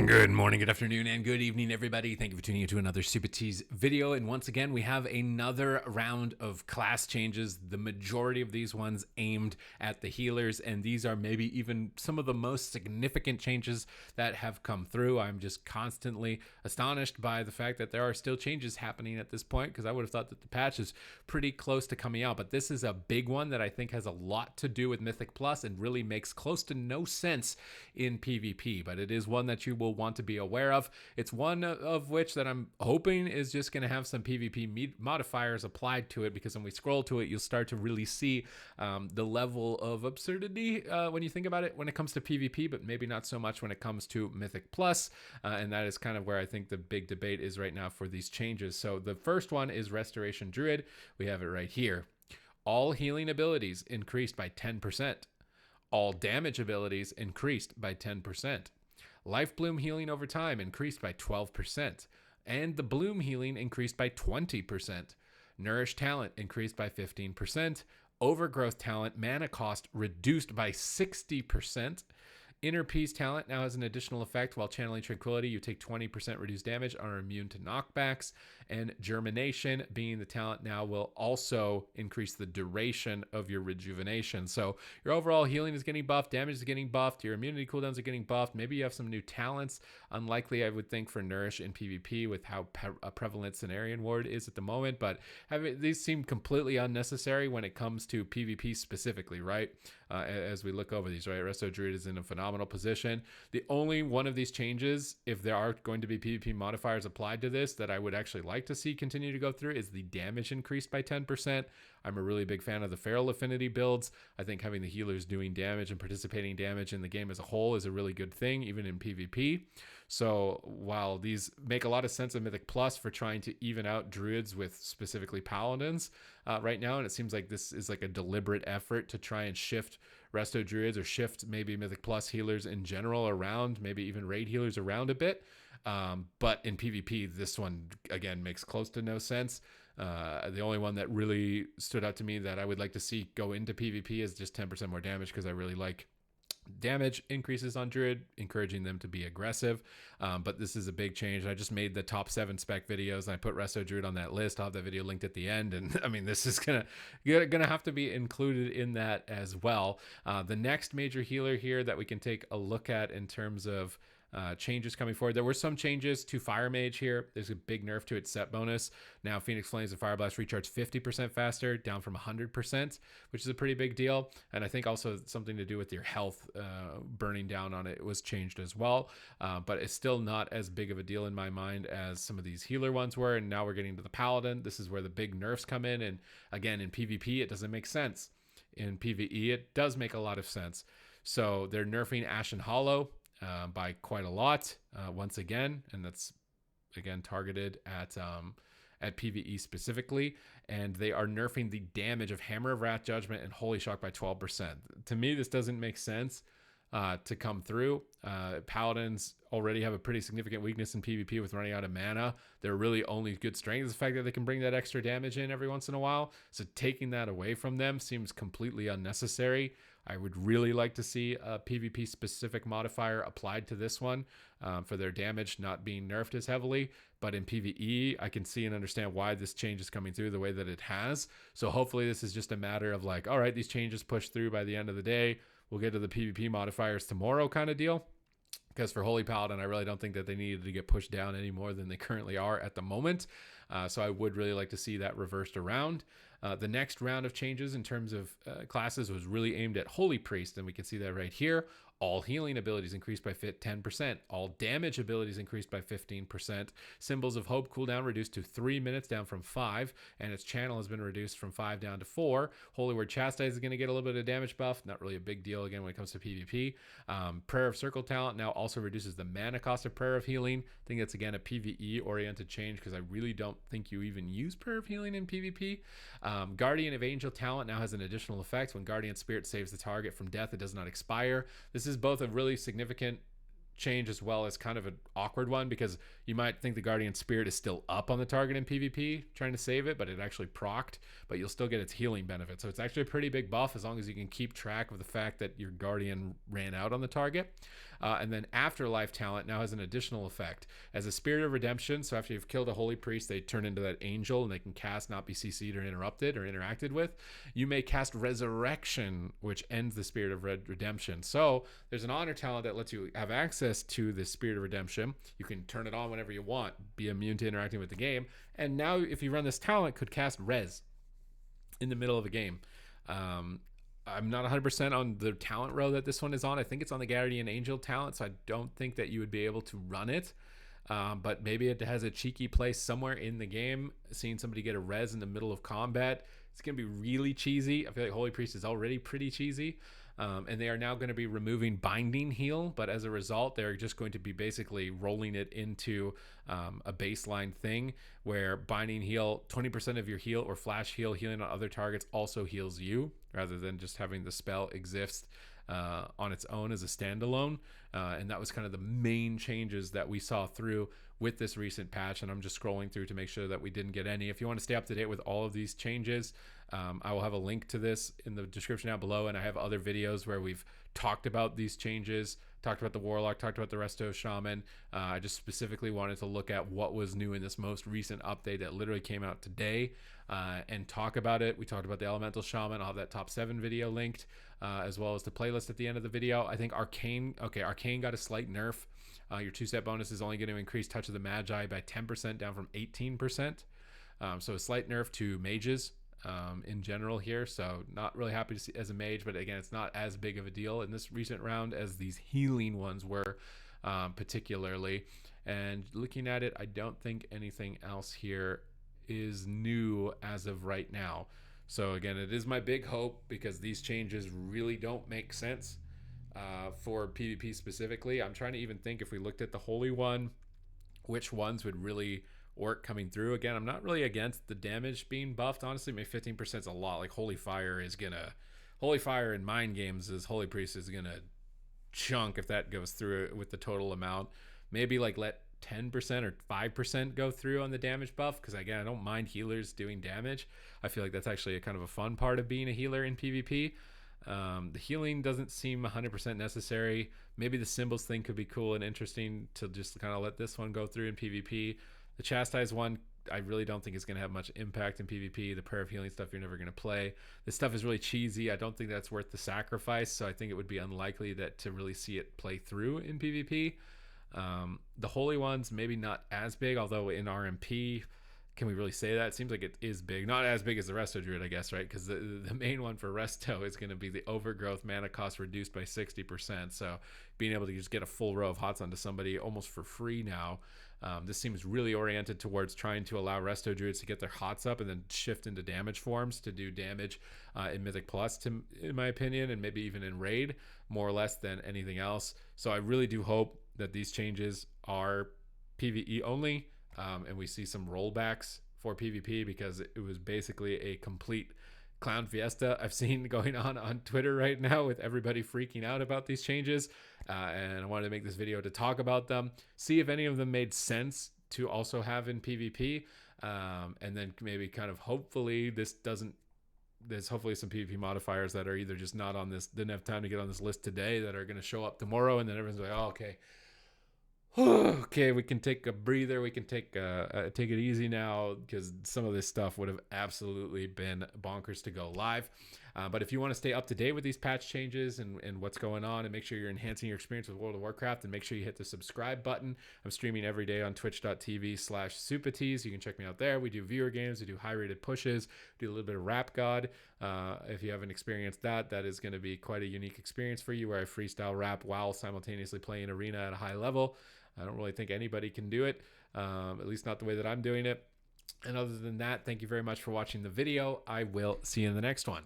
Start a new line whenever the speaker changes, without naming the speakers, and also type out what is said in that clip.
Good morning, good afternoon, and good evening, everybody. Thank you for tuning into another Supatease video. And once again, we have another round of class changes. The majority of these ones aimed at the healers, and these are maybe even some of the most significant changes that have come through. I'm just constantly astonished by the fact that there are still changes happening at this point, because I would have thought that the patch is pretty close to coming out. But this is a big one that I think has a lot to do with Mythic Plus and really makes close to no sense in PvP. But it is one that you will want to be aware of. It's one of which that I'm hoping is just going to have some PvP modifiers applied to it, because when we scroll to it, you'll start to really see the level of absurdity when you think about it when it comes to PvP, but maybe not so much when it comes to Mythic Plus. And that is kind of where I think the big debate is right now for these changes. So the first one is Restoration Druid. We have it right here. All healing abilities increased by 10%. All damage abilities increased by 10%. Life Bloom healing over time increased by 12%. And the Bloom healing increased by 20%. Nourish talent increased by 15%. Overgrowth talent mana cost reduced by 60%. Inner Peace talent now has an additional effect. While channeling Tranquility, you take 20% reduced damage, are immune to knockbacks. And Germination, being the talent now, will also increase the duration of your rejuvenation. So your overall healing is getting buffed, damage is getting buffed, your immunity cooldowns are getting buffed. Maybe you have some new talents. Unlikely, I would think, for Nourish in PvP with how prevalent Cenarian Ward is at the moment. But these seem completely unnecessary when it comes to PvP specifically, right? As we look over these, right? Resto Druid is in a phenomenal position. The only one of these changes, if there are going to be PvP modifiers applied to this, that I would actually like to see continue to go through is the damage increased by 10%. I'm a really big fan of the Feral Affinity builds. I think having the healers doing damage and participating damage in the game as a whole is a really good thing, even in PvP. So while these make a lot of sense in Mythic Plus for trying to even out Druids with specifically Paladins right now, and it seems like this is like a deliberate effort to try and shift Resto Druids or shift maybe Mythic Plus healers in general around, maybe even raid healers around a bit. But in PvP, this one, again, makes close to no sense. The only one that really stood out to me that I would like to see go into PvP is just 10% more damage, because I really like damage increases on Druid, encouraging them to be aggressive. But this is a big change. I just made the top 7 spec videos and I put Resto Druid on that list. I'll have that video linked at the end. And I mean, this is gonna have to be included in that as well. The next major healer here that we can take a look at in terms of changes coming forward. There were some changes to Fire Mage here. There's a big nerf to its set bonus. Now Phoenix Flames and Fire Blast recharge 50% faster, down from 100%, which is a pretty big deal. And I think also something to do with your health burning down on it was changed as well. But it's still not as big of a deal in my mind as some of these healer ones were. And now we're getting to the Paladin. This is where the big nerfs come in. And again, in PvP, it doesn't make sense. In PvE, it does make a lot of sense. So they're nerfing Ashen Hollow by quite a lot once again, and that's again targeted at PvE specifically. And they are nerfing the damage of Hammer of Wrath, Judgment, and Holy Shock by 12%. To me, this doesn't make sense to come through. Paladins already have a pretty significant weakness in PvP with running out of mana. Their really only good strength is the fact that they can bring that extra damage in every once in a while. So taking that away from them seems completely unnecessary. I would really like to see a PvP specific modifier applied to this one for their damage not being nerfed as heavily. But in PvE, I can see and understand why this change is coming through the way that it has. So hopefully this is just a matter of like, all right, these changes push through by the end of the day. We'll get to the PvP modifiers tomorrow kind of deal. Because for Holy Paladin, I really don't think that they needed to get pushed down any more than they currently are at the moment. So I would really like to see that reversed around. The next round of changes in terms of classes was really aimed at Holy Priest, and we can see that right here. All healing abilities increased by 10%. All damage abilities increased by 15%. Symbols of Hope cooldown reduced to 3 minutes, down from 5. And its channel has been reduced from 5 down to 4. Holy Word Chastise is going to get a little bit of damage buff. Not really a big deal, again, when it comes to PvP. Prayer of Circle talent now also reduces the mana cost of Prayer of Healing. I think that's, again, a PvE-oriented change, because I really don't think you even use Prayer of Healing in PvP. Guardian of Angel talent now has an additional effect. When Guardian Spirit saves the target from death, it does not expire. This is both a really significant change as well as kind of an awkward one, because you might think the Guardian Spirit is still up on the target in PvP trying to save it, but it actually procced, but you'll still get its healing benefit. So it's actually a pretty big buff as long as you can keep track of the fact that your Guardian ran out on the target. And then Afterlife talent now has an additional effect. As a Spirit of Redemption, so after you've killed a Holy Priest, they turn into that angel and they can cast, not be CC'd or interrupted or interacted with. You may cast Resurrection, which ends the Spirit of Redemption. So there's an honor talent that lets you have access to the Spirit of Redemption. You can turn it on whenever you want, be immune to interacting with the game. And now if you run this talent, could cast Res in the middle of a game. I'm not 100% on the talent row that this one is on. I think it's on the Guardian Angel talent, so I don't think that you would be able to run it. But maybe it has a cheeky place somewhere in the game. Seeing somebody get a res in the middle of combat, it's going to be really cheesy. I feel like Holy Priest is already pretty cheesy. And they are now going to be removing Binding Heal, but as a result, they're just going to be basically rolling it into a baseline thing where Binding Heal, 20% of your heal or flash heal, healing on other targets also heals you, rather than just having the spell exist on its own as a standalone. And that was kind of the main changes that we saw through with this recent patch. And I'm just scrolling through to make sure that we didn't get any. If you want to stay up to date with all of these changes, I will have a link to this in the description down below. And I have other videos where we've talked about these changes, talked about the Warlock, talked about the Resto Shaman. I just specifically wanted to look at what was new in this most recent update that literally came out today and talk about it. We talked about the Elemental Shaman. I'll have that top 7 video linked, as well as the playlist at the end of the video. I think Arcane got a slight nerf. Your 2-step bonus is only going to increase Touch of the Magi by 10%, down from 18%. So a slight nerf to mages in general here. So not really happy to see as a mage, but again, it's not as big of a deal in this recent round as these healing ones were, particularly. And looking at it, I don't think anything else here is new as of right now. So again, it is my big hope, because these changes really don't make sense for PvP specifically. I'm trying to even think, if we looked at the Holy One, which ones would really work coming through. Again, I'm not really against the damage being buffed, honestly. Maybe 15% is a lot. Like Holy Fire in Mind Games is Holy Priest is gonna chunk if that goes through with the total amount. Maybe like let 10% or 5% go through on the damage buff, because again, I don't mind healers doing damage. I feel like that's actually a kind of a fun part of being a healer in PvP. The healing doesn't seem 100% necessary. Maybe the symbols thing could be cool and interesting to just kind of let this one go through in PvP. The Chastise one, I really don't think it's going to have much impact in PvP. The Prayer of Healing stuff you're never going to play. This stuff is really cheesy. I don't think that's worth the sacrifice, so I think it would be unlikely that to really see it play through in PvP. The Holy Ones, maybe not as big, although in RMP, can we really say that? It seems like it is big. Not as big as the Resto Druid, I guess, right? Because the main one for Resto is going to be the Overgrowth mana cost reduced by 60%. So being able to just get a full row of Hots onto somebody almost for free now. This seems really oriented towards trying to allow Resto Druids to get their Hots up and then shift into damage forms to do damage in Mythic Plus, in my opinion, and maybe even in Raid, more or less than anything else. So I really do hope that these changes are PvE only, and we see some rollbacks for PvP, because it was basically a complete clown fiesta I've seen going on Twitter right now, with everybody freaking out about these changes. And I wanted to make this video to talk about them, see if any of them made sense to also have in PvP, and then maybe kind of hopefully there's hopefully some PvP modifiers that are either just not on this, didn't have time to get on this list today, that are going to show up tomorrow, and then everyone's like, oh, okay, we can take a breather, we can take it easy now, because some of this stuff would have absolutely been bonkers to go live. But if you want to stay up to date with these patch changes and what's going on, and make sure you're enhancing your experience with World of Warcraft, and make sure you hit the subscribe button. I'm streaming every day on twitch.tv/Supatease. You can check me out there. We do viewer games, we do high rated pushes, we do a little bit of Rap God. If you haven't experienced that is going to be quite a unique experience for you, where I freestyle rap while simultaneously playing arena at a high level. I don't really think anybody can do it, at least not the way that I'm doing it. And other than that, thank you very much for watching the video. I will see you in the next one.